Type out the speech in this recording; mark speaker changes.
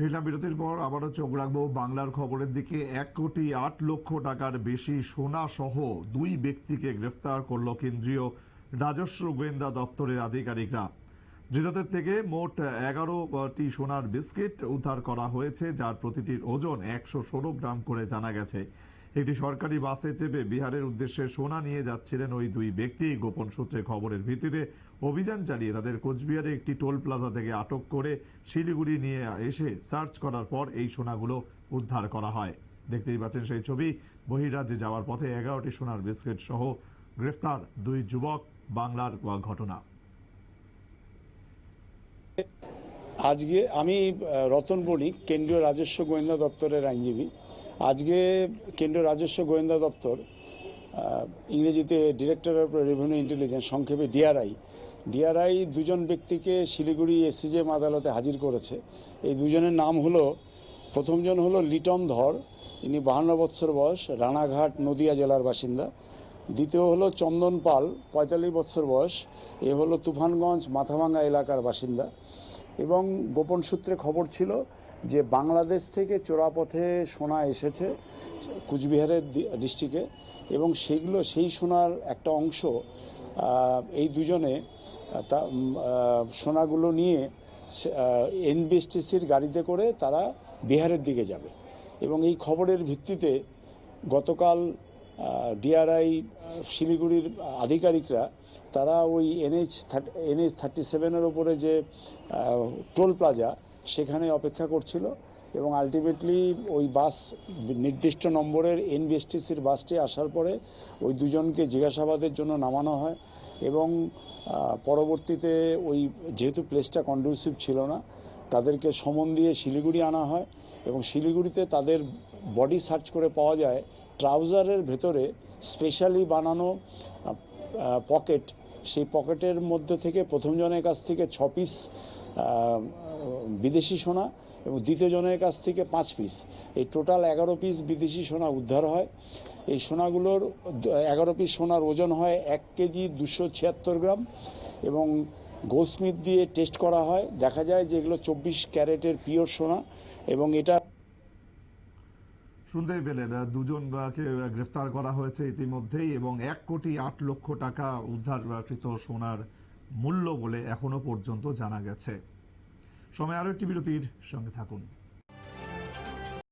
Speaker 1: ফিরলাম বিরতির পর আবারও চোখ রাখবো বাংলার খবরের দিকে। 1,08,00,000 টাকার বেশি সোনা সহ দুই ব্যক্তিকে গ্রেফতার করল কেন্দ্রীয় রাজস্ব গোয়েন্দা দপ্তরের আধিকারিকরা। ধৃতদের থেকে মোট 11টি সোনার বিস্কিট উদ্ধার করা হয়েছে, যার প্রতিটির ওজন 116 গ্রাম করে জানা গেছে। একটি সরকারি বাসে চেপে বিহারের উদ্দেশ্যে সোনা নিয়ে যাচ্ছিলেন ওই দুই ব্যক্তি। গোপন সূত্রে খবরের ভিত্তিতে অভিযান চালিয়ে তাদের কোচবিহারে একটি টোল প্লাজা থেকে আটক করে শিলিগুড়ি নিয়ে এসে সার্চ করার পর এই সোনাগুলো উদ্ধার করা হয়। দেখতেই পাচ্ছেন সেই ছবি। বহিরাজ্যে যাওয়ার পথে 11টি সোনার বিস্কিট সহ গ্রেফতার দুই যুবক। বাংলার ঘটনা।
Speaker 2: আজকে আমি রতন বণিক, কেন্দ্রীয় রাজস্ব গোয়েন্দা দপ্তরের আইনজীবী। আজকে কেন্দ্রীয় রাজস্ব গোয়েন্দা দপ্তর, ইংরেজিতে ডিরেক্টর অফ রেভিনিউ ইন্টেলিজেন্স, সংক্ষেপে ডিআরআই দুজন ব্যক্তিকে শিলিগুড়ি এসসিজেএম আদালতে হাজির করেছে। এই দুজনের নাম হলো, প্রথমজন হলো লিটন ধর, ইনি 52 বছর বয়স, রানাঘাট নদিয়া জেলার বাসিন্দা। দ্বিতীয় হলো চন্দন পাল, 45 বছর বয়স, এ হলো তুফানগঞ্জ মাথাভাঙ্গা এলাকার বাসিন্দা। এবং গোপন সূত্রে খবর ছিল যে বাংলাদেশ থেকে চোরাপথে সোনা এসেছে কুচবিহারের ডিস্ট্রিক্টে, এবং সেই সোনার একটা অংশ এই দুজনে সোনাগুলো নিয়ে এনবিএসটিসির গাড়িতে করে তারা বিহারের দিকে যাবে। এবং এই খবরের ভিত্তিতে গতকাল ডিআরআই শিলিগুড়ির আধিকারিকরা তারা ওই NH 37-এর ওপরে যে টোল প্লাজা, সেখানে অপেক্ষা করছিল, এবং আলটিমেটলি ওই বাস, নির্দিষ্ট নম্বরের এনবিএসটিসির বাসটি আসার পরে ওই দুজনকে জিজ্ঞাসাবাদের জন্য নামানো হয়। এবং পরবর্তীতে ওই, যেহেতু প্লেসটা কন্ডুসিভ ছিল না, তাদেরকে সমন দিয়ে শিলিগুড়ি আনা হয়। এবং শিলিগুড়িতে তাদের বডি সার্চ করে পাওয়া যায় ট্রাউজারের ভেতরে স্পেশালি বানানো পকেট। সেই পকেটের মধ্যে থেকে প্রথম জনের কাছ থেকে 6 পিস বিদেশি সোনা এবং দ্বিতীয় জনের কাছ থেকে 5 পিস, এই টোটাল 11 পিস বিদেশি সোনা উদ্ধার হয়। এই সোনাগুলোর 11 পিস সোনার ওজন হয় 1 কেজি 276 গ্রাম, এবং গোল্ডস্মিথ দিয়ে টেস্ট করা হয়, দেখা যায় যে এগুলো 24 ক্যারেটের পিওর সোনা। এবং এটা
Speaker 1: শুনতেই পেলেন, দুজনকে গ্রেফতার করা হয়েছে ইতিমধ্যেই, এবং 1,08,00,000 টাকা উদ্ধারকৃত সোনার মূল্য বলে এখনো পর্যন্ত জানা গেছে। সময় আরো একটি বিরতির, সঙ্গে থাকুন।